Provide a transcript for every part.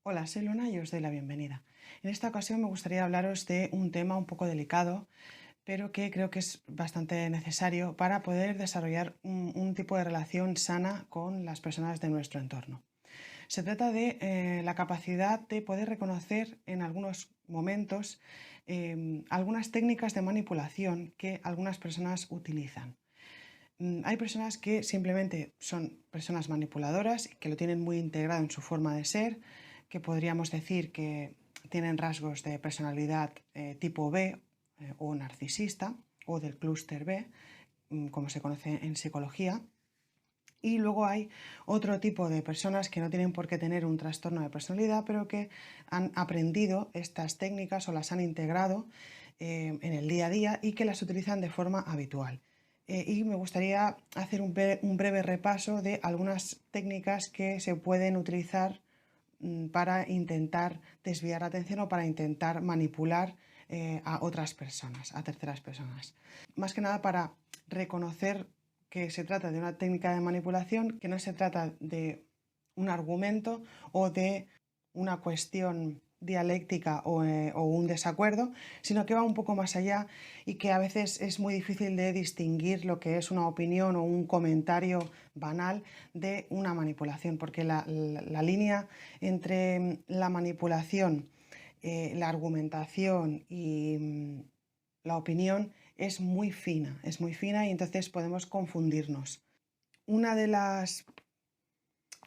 Hola, soy Luna y os doy la bienvenida. En esta ocasión me gustaría hablaros de un tema un poco delicado, pero que creo que es bastante necesario para poder desarrollar un tipo de relación sana con las personas de nuestro entorno. Se trata de la capacidad de poder reconocer en algunos momentos algunas técnicas de manipulación que algunas personas utilizan. Hay personas que simplemente son personas manipuladoras, que lo tienen muy integrado en su forma de ser, que podríamos decir que tienen rasgos de personalidad tipo B o narcisista o del clúster B, como se conoce en psicología. Y luego hay otro tipo de personas que no tienen por qué tener un trastorno de personalidad, pero que han aprendido estas técnicas o las han integrado en el día a día y que las utilizan de forma habitual. Y me gustaría hacer un breve repaso de algunas técnicas que se pueden utilizar para intentar desviar la atención o para intentar manipular a otras personas, a terceras personas. Más que nada para reconocer que se trata de una técnica de manipulación, que no se trata de un argumento o de una cuestión dialéctica o un desacuerdo, sino que va un poco más allá y que a veces es muy difícil de distinguir lo que es una opinión o un comentario banal de una manipulación, porque la línea entre la manipulación, la argumentación y la opinión es muy fina y entonces podemos confundirnos. Una de las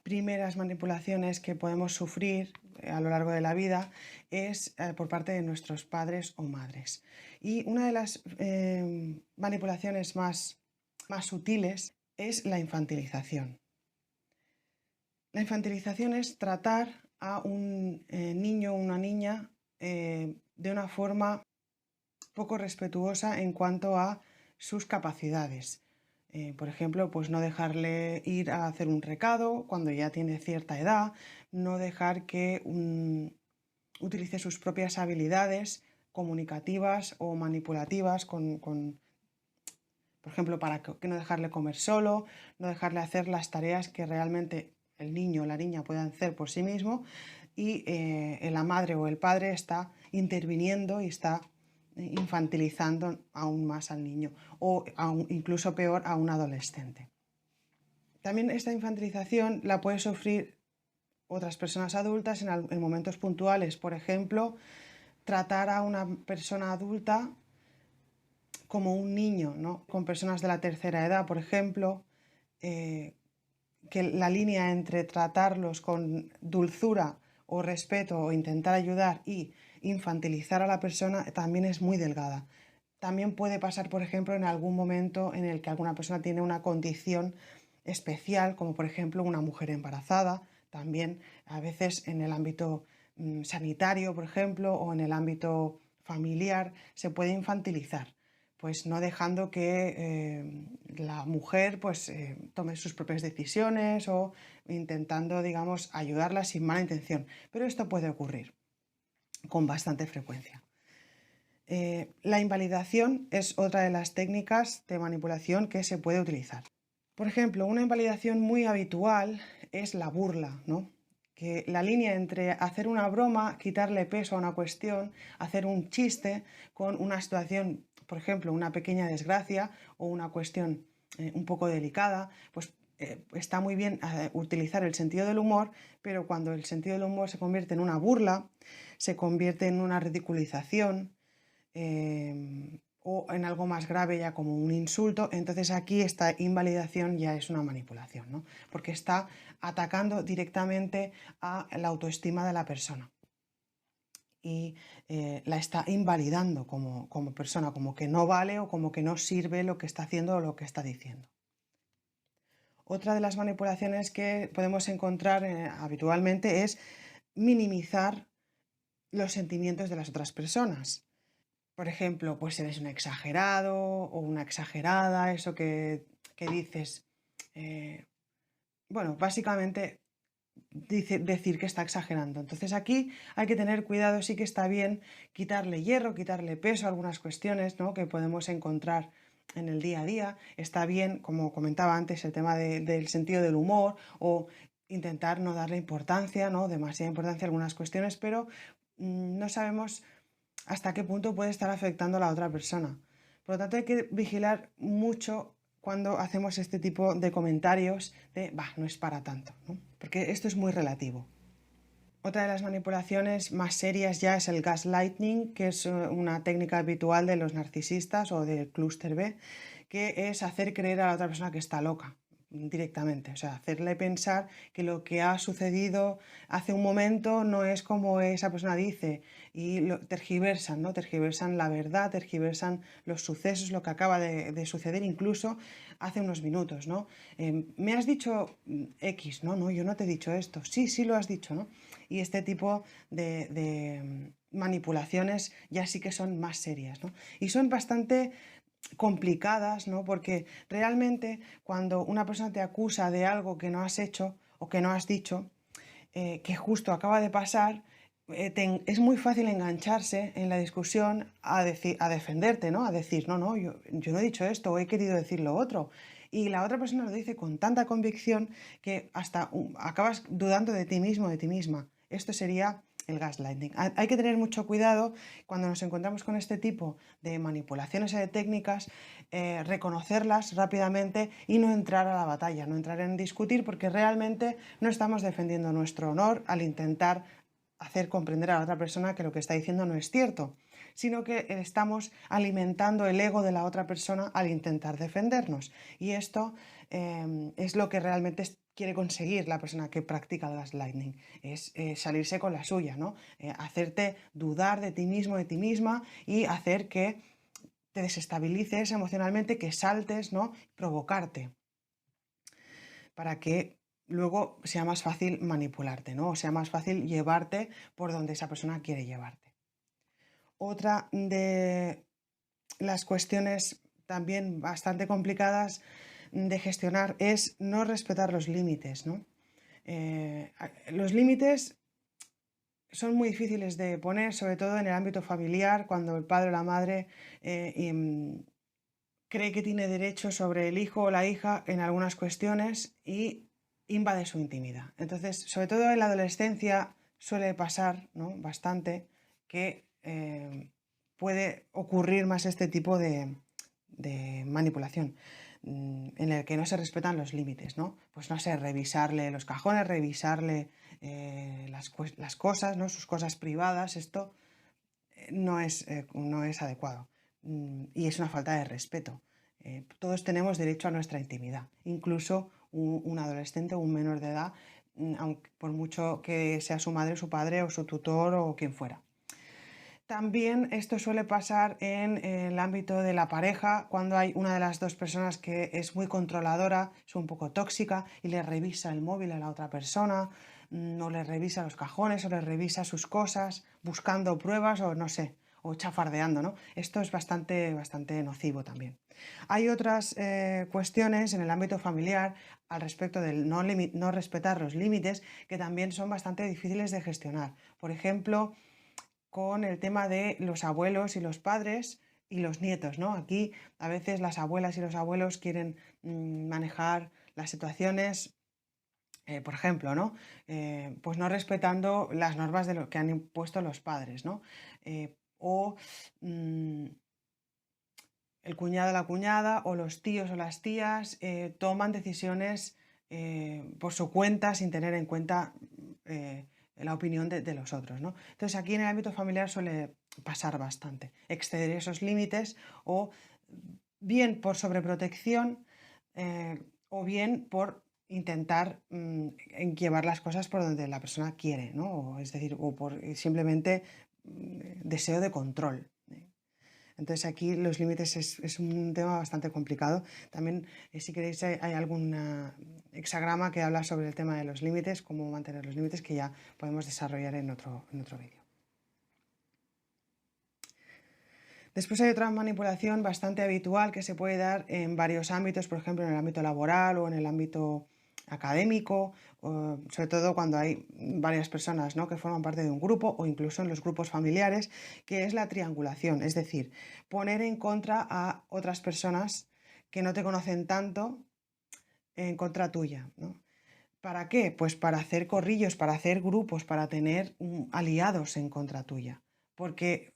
primeras manipulaciones que podemos sufrir a lo largo de la vida es por parte de nuestros padres o madres. Y una de las manipulaciones más sutiles es la infantilización. La infantilización es tratar a un niño o una niña de una forma poco respetuosa en cuanto a sus capacidades. Por ejemplo, pues no dejarle ir a hacer un recado cuando ya tiene cierta edad, no dejar que utilice sus propias habilidades comunicativas o manipulativas por ejemplo, para que no dejarle comer solo, no dejarle hacer las tareas que realmente el niño o la niña puedan hacer por sí mismo y la madre o el padre está interviniendo y está infantilizando aún más al niño o incluso peor a un adolescente. También esta infantilización la puede sufrir otras personas adultas en momentos puntuales. Por ejemplo, tratar a una persona adulta como un niño, ¿no? Con personas de la tercera edad, por ejemplo, que la línea entre tratarlos con dulzura o respeto o intentar ayudar y infantilizar a la persona también es muy delgada. También puede pasar, por ejemplo, en algún momento en el que alguna persona tiene una condición especial, como por ejemplo una mujer embarazada, también a veces en el ámbito sanitario, por ejemplo, o en el ámbito familiar, se puede infantilizar pues no dejando que la mujer pues tome sus propias decisiones o intentando, digamos, ayudarla sin mala intención. Pero esto puede ocurrir con bastante frecuencia. La invalidación es otra de las técnicas de manipulación que se puede utilizar. Por ejemplo, una invalidación muy habitual es la burla, ¿no? Que la línea entre hacer una broma, quitarle peso a una cuestión, hacer un chiste con una situación, por ejemplo, una pequeña desgracia o una cuestión un poco delicada, pues está muy bien utilizar el sentido del humor, pero cuando el sentido del humor se convierte en una burla, se convierte en una ridiculización, o en algo más grave ya como un insulto, entonces aquí esta invalidación ya es una manipulación, ¿no? Porque está atacando directamente a la autoestima de la persona y la está invalidando como persona, como que no vale o como que no sirve lo que está haciendo o lo que está diciendo. Otra de las manipulaciones que podemos encontrar habitualmente es minimizar los sentimientos de las otras personas. Por ejemplo, pues eres un exagerado o una exagerada, eso que dices, eh, bueno, básicamente decir que está exagerando. Entonces aquí hay que tener cuidado, sí que está bien quitarle hierro, quitarle peso a algunas cuestiones, ¿no? Que podemos encontrar en el día a día. Está bien, como comentaba antes, el tema del sentido del humor o intentar no darle importancia, ¿no? Demasiada importancia a algunas cuestiones, pero no sabemos hasta qué punto puede estar afectando a la otra persona. Por lo tanto, hay que vigilar mucho cuando hacemos este tipo de comentarios de, no es para tanto, ¿no? Porque esto es muy relativo. Otra de las manipulaciones más serias ya es el gaslighting, que es una técnica habitual de los narcisistas o del clúster B, que es hacer creer a la otra persona que está loca directamente, o sea, hacerle pensar que lo que ha sucedido hace un momento no es como esa persona dice y tergiversan, ¿no? Tergiversan la verdad, tergiversan los sucesos, lo que acaba de suceder incluso hace unos minutos, ¿no? Me has dicho X, ¿no? No, yo no te he dicho esto. Sí, sí lo has dicho, ¿no? Y este tipo de manipulaciones ya sí que son más serias, ¿no? Y son bastante complicadas, ¿no? Porque realmente cuando una persona te acusa de algo que no has hecho o que no has dicho, que justo acaba de pasar, es muy fácil engancharse en la discusión a defenderte, ¿no? A decir, no, no, yo no he dicho esto o he querido decir lo otro. Y la otra persona lo dice con tanta convicción que hasta acabas dudando de ti mismo, de ti misma. Esto sería el gaslighting. Hay que tener mucho cuidado cuando nos encontramos con este tipo de manipulaciones o de técnicas, reconocerlas rápidamente y no entrar a la batalla, no entrar en discutir, porque realmente no estamos defendiendo nuestro honor al intentar hacer comprender a la otra persona que lo que está diciendo no es cierto, sino que estamos alimentando el ego de la otra persona al intentar defendernos. Y esto es lo que realmente quiere conseguir la persona que practica el gaslighting, es salirse con la suya, ¿no? Hacerte dudar de ti mismo, de ti misma y hacer que te desestabilices emocionalmente, que saltes, ¿no? Provocarte para que luego sea más fácil manipularte, ¿no? O sea más fácil llevarte por donde esa persona quiere llevarte. Otra de las cuestiones también bastante complicadas de gestionar es no respetar los límites, ¿no? Los límites son muy difíciles de poner, sobre todo en el ámbito familiar, cuando el padre o la madre cree que tiene derecho sobre el hijo o la hija en algunas cuestiones y invade su intimidad. Entonces, sobre todo en la adolescencia suele pasar, ¿no? Bastante que puede ocurrir más este tipo de manipulación en el que no se respetan los límites, ¿no? Pues no sé, revisarle los cajones, revisarle las cosas, ¿no? Sus cosas privadas, esto no es adecuado y es una falta de respeto. Todos tenemos derecho a nuestra intimidad, incluso un adolescente o un menor de edad, aunque por mucho que sea su madre, su padre o su tutor o quien fuera. También esto suele pasar en el ámbito de la pareja, cuando hay una de las dos personas que es muy controladora, es un poco tóxica y le revisa el móvil a la otra persona, o le revisa los cajones, o le revisa sus cosas, buscando pruebas o no sé, o chafardeando, ¿no? Esto es bastante nocivo también. Hay otras cuestiones en el ámbito familiar al respecto del no respetar los límites que también son bastante difíciles de gestionar. Por ejemplo, con el tema de los abuelos y los padres y los nietos, ¿no? Aquí a veces las abuelas y los abuelos quieren manejar las situaciones, por ejemplo, ¿no? Pues no respetando las normas de lo que han impuesto los padres, ¿no? O el cuñado o la cuñada o los tíos o las tías toman decisiones por su cuenta sin tener en cuenta la opinión de los otros, ¿no? Entonces aquí en el ámbito familiar suele pasar bastante, exceder esos límites o bien por sobreprotección o bien por intentar llevar las cosas por donde la persona quiere, ¿no? O, es decir, o por simplemente deseo de control. Entonces aquí los límites es un tema bastante complicado. También, si queréis, hay algún hexagrama que habla sobre el tema de los límites, cómo mantener los límites, que ya podemos desarrollar en otro vídeo. Después hay otra manipulación bastante habitual que se puede dar en varios ámbitos, por ejemplo en el ámbito laboral o en el ámbito académico, sobre todo cuando hay varias personas, ¿no?, que forman parte de un grupo o incluso en los grupos familiares, que es la triangulación, es decir, poner en contra a otras personas que no te conocen tanto en contra tuya, ¿no? ¿Para qué? Pues para hacer corrillos, para hacer grupos, para tener aliados en contra tuya. Porque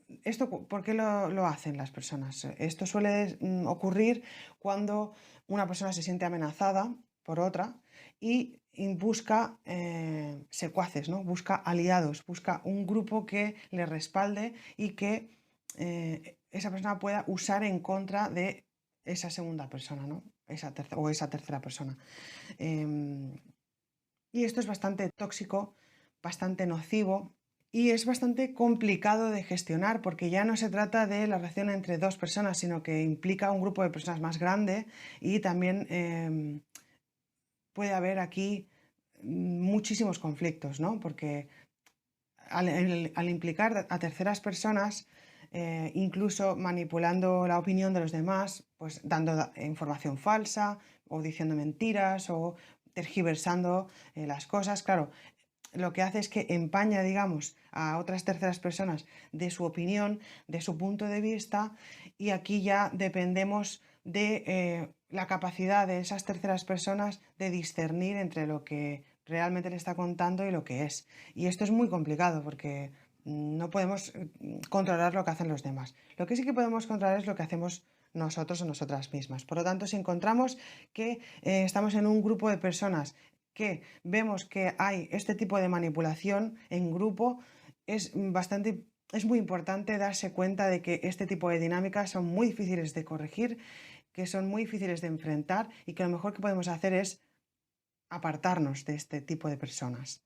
¿por qué lo hacen las personas? Esto suele ocurrir cuando una persona se siente amenazada por otra y busca secuaces, ¿no? Busca aliados, busca un grupo que le respalde y que esa persona pueda usar en contra de esa segunda persona, ¿no? O esa tercera persona. Em, y esto es bastante tóxico, bastante nocivo y es bastante complicado de gestionar porque ya no se trata de la relación entre dos personas, sino que implica un grupo de personas más grande y también puede haber aquí muchísimos conflictos, ¿no? Porque al implicar a terceras personas, incluso manipulando la opinión de los demás, pues dando información falsa o diciendo mentiras o tergiversando las cosas, claro, lo que hace es que empaña, digamos, a otras terceras personas de su opinión, de su punto de vista, y aquí ya dependemos de la capacidad de esas terceras personas de discernir entre lo que realmente le está contando y lo que es. Y esto es muy complicado porque no podemos controlar lo que hacen los demás. Lo que sí que podemos controlar es lo que hacemos nosotros o nosotras mismas. Por lo tanto, si encontramos que estamos en un grupo de personas que vemos que hay este tipo de manipulación en grupo, es muy importante darse cuenta de que este tipo de dinámicas son muy difíciles de corregir, que son muy difíciles de enfrentar y que lo mejor que podemos hacer es apartarnos de este tipo de personas.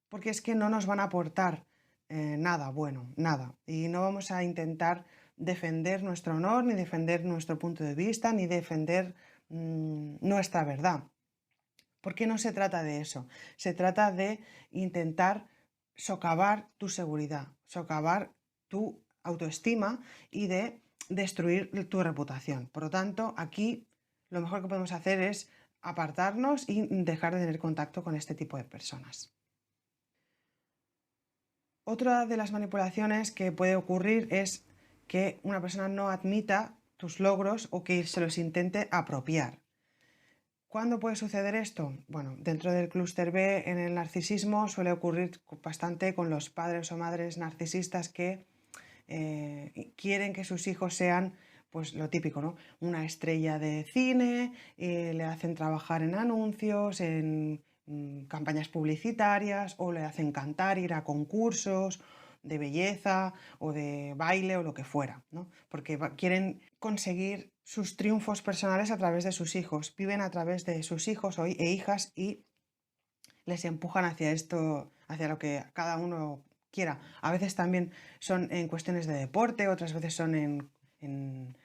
Porque es que no nos van a aportar nada bueno, nada. Y no vamos a intentar defender nuestro honor, ni defender nuestro punto de vista, ni defender nuestra verdad. Porque no se trata de eso, se trata de intentar socavar tu seguridad, socavar tu autoestima y de destruir tu reputación. Por lo tanto, aquí lo mejor que podemos hacer es apartarnos y dejar de tener contacto con este tipo de personas. Otra de las manipulaciones que puede ocurrir es que una persona no admita tus logros o que se los intente apropiar. ¿Cuándo puede suceder esto? Bueno, dentro del clúster B en el narcisismo suele ocurrir bastante con los padres o madres narcisistas que quieren que sus hijos sean, pues lo típico, ¿no? Una estrella de cine, le hacen trabajar en anuncios, en campañas publicitarias o le hacen cantar, ir a concursos de belleza o de baile o lo que fuera, ¿no? Porque quieren conseguir sus triunfos personales a través de sus hijos, viven a través de sus hijos e hijas y les empujan hacia esto, hacia lo que cada uno quiera. A veces también son en cuestiones de deporte, otras veces son en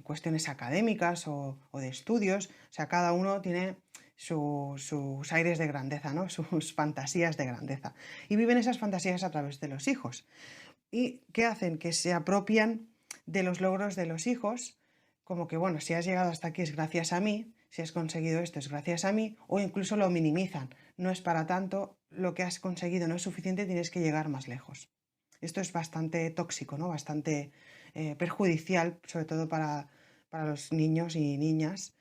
cuestiones académicas o de estudios. O sea, cada uno tiene sus aires de grandeza, ¿no? Sus fantasías de grandeza. Y viven esas fantasías a través de los hijos. ¿Y qué hacen? Que se apropian de los logros de los hijos, como que, bueno, si has llegado hasta aquí es gracias a mí, si has conseguido esto es gracias a mí, o incluso lo minimizan. No es para tanto, lo que has conseguido no es suficiente, tienes que llegar más lejos. Esto es bastante tóxico, ¿no? Bastante perjudicial, sobre todo para los niños y niñas,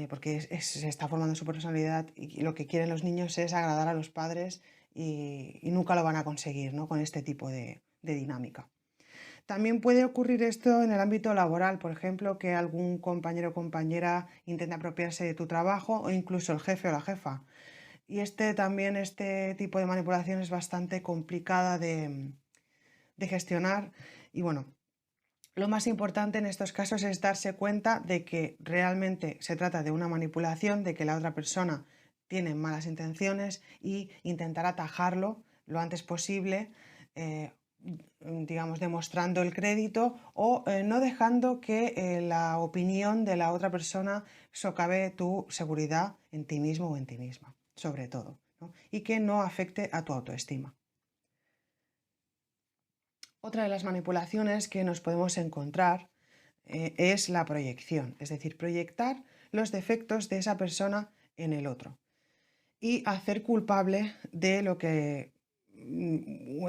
porque se está formando su personalidad y lo que quieren los niños es agradar a los padres y nunca lo van a conseguir, ¿no? Con este tipo de dinámica. También puede ocurrir esto en el ámbito laboral, por ejemplo, que algún compañero o compañera intente apropiarse de tu trabajo o incluso el jefe o la jefa. Y este tipo de manipulación es bastante complicada de gestionar y bueno, lo más importante en estos casos es darse cuenta de que realmente se trata de una manipulación, de que la otra persona tiene malas intenciones y intentar atajarlo lo antes posible, digamos, demostrando el crédito o no dejando que la opinión de la otra persona socave tu seguridad en ti mismo o en ti misma, sobre todo, ¿no? Y que no afecte a tu autoestima. Otra de las manipulaciones que nos podemos encontrar es la proyección, es decir, proyectar los defectos de esa persona en el otro y hacer culpable de lo que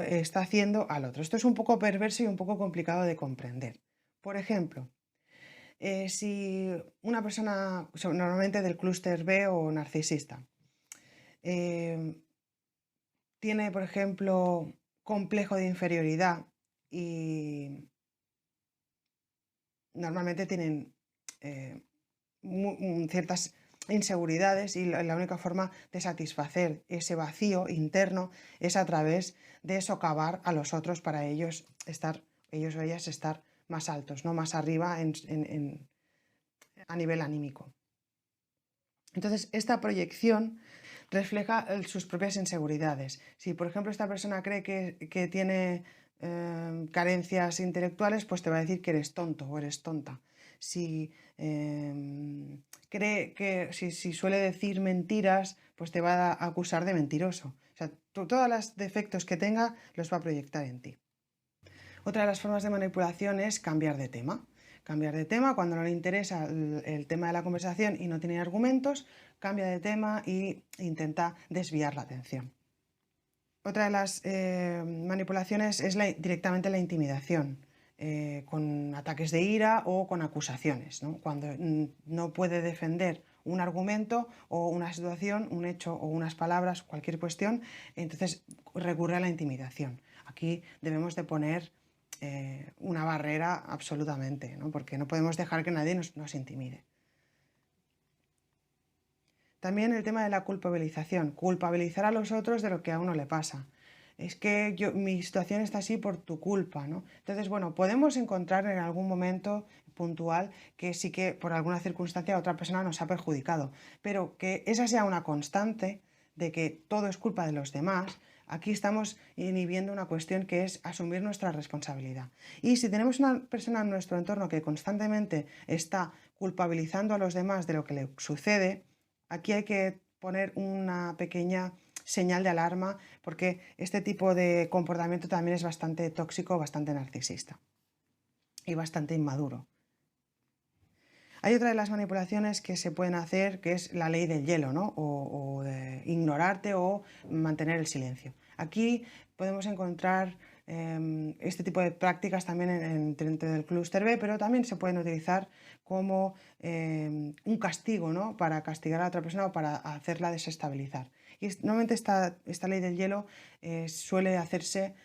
está haciendo al otro. Esto es un poco perverso y un poco complicado de comprender. Por ejemplo, si una persona, normalmente del clúster B o narcisista, tiene, por ejemplo, complejo de inferioridad y normalmente tienen ciertas inseguridades y la única forma de satisfacer ese vacío interno es a través de socavar a los otros para ellos o ellas estar más altos, ¿no? Más arriba a nivel anímico. Entonces, esta proyección refleja sus propias inseguridades. Si, por ejemplo, esta persona cree que tiene carencias intelectuales, pues te va a decir que eres tonto o eres tonta. Si cree que si suele decir mentiras, pues te va a acusar de mentiroso. O sea, todos los defectos que tenga los va a proyectar en ti. Otra de las formas de manipulación es cambiar de tema. Cambiar de tema cuando no le interesa el tema de la conversación y no tiene argumentos, cambia de tema e intenta desviar la atención. Otra de las manipulaciones es directamente la intimidación, con ataques de ira o con acusaciones, ¿no? Cuando no puede defender un argumento o una situación, un hecho o unas palabras, cualquier cuestión, entonces recurre a la intimidación. Aquí debemos de poner una barrera absolutamente, ¿no? Porque no podemos dejar que nadie nos intimide. También el tema de la culpabilización, culpabilizar a los otros de lo que a uno le pasa. Es que mi situación está así por tu culpa, ¿no? Entonces, bueno, podemos encontrar en algún momento puntual que sí que por alguna circunstancia otra persona nos ha perjudicado, pero que esa sea una constante de que todo es culpa de los demás. Aquí estamos inhibiendo una cuestión que es asumir nuestra responsabilidad. Y si tenemos una persona en nuestro entorno que constantemente está culpabilizando a los demás de lo que le sucede, aquí hay que poner una pequeña señal de alarma porque este tipo de comportamiento también es bastante tóxico, bastante narcisista y bastante inmaduro. Hay otra de las manipulaciones que se pueden hacer que es la ley del hielo, ¿no? O de ignorarte o mantener el silencio. Aquí podemos encontrar este tipo de prácticas también dentro del clúster B, pero también se pueden utilizar como un castigo, ¿no? Para castigar a la otra persona o para hacerla desestabilizar. Y normalmente esta ley del hielo suele hacerse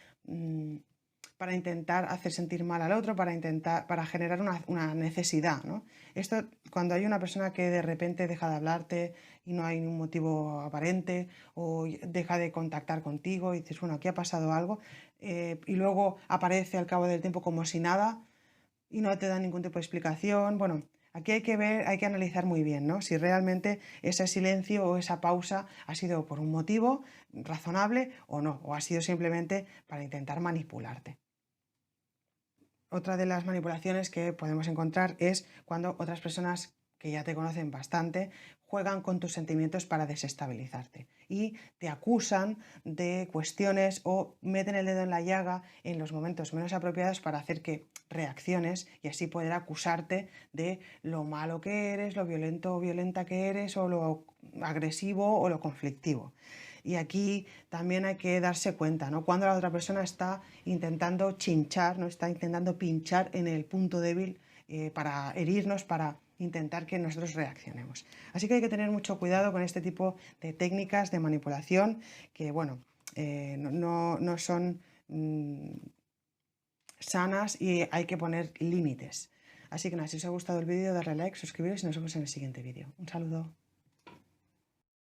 para intentar hacer sentir mal al otro, para generar una necesidad, ¿no? Esto, cuando hay una persona que de repente deja de hablarte y no hay ningún motivo aparente o deja de contactar contigo y dices, bueno, aquí ha pasado algo, y luego aparece al cabo del tiempo como si nada y no te da ningún tipo de explicación, bueno, aquí hay que ver, hay que analizar muy bien, ¿no? Si realmente ese silencio o esa pausa ha sido por un motivo razonable o no, o ha sido simplemente para intentar manipularte. Otra de las manipulaciones que podemos encontrar es cuando otras personas que ya te conocen bastante juegan con tus sentimientos para desestabilizarte y te acusan de cuestiones o meten el dedo en la llaga en los momentos menos apropiados para hacer que reacciones y así poder acusarte de lo malo que eres, lo violento o violenta que eres o lo agresivo o lo conflictivo. Y aquí también hay que darse cuenta, ¿no? Cuando la otra persona está intentando chinchar, ¿no? Está intentando pinchar en el punto débil para herirnos, para intentar que nosotros reaccionemos. Así que hay que tener mucho cuidado con este tipo de técnicas de manipulación que, bueno, no son sanas y hay que poner límites. Así que nada, si os ha gustado el vídeo, darle like, suscribiros y nos vemos en el siguiente vídeo. Un saludo.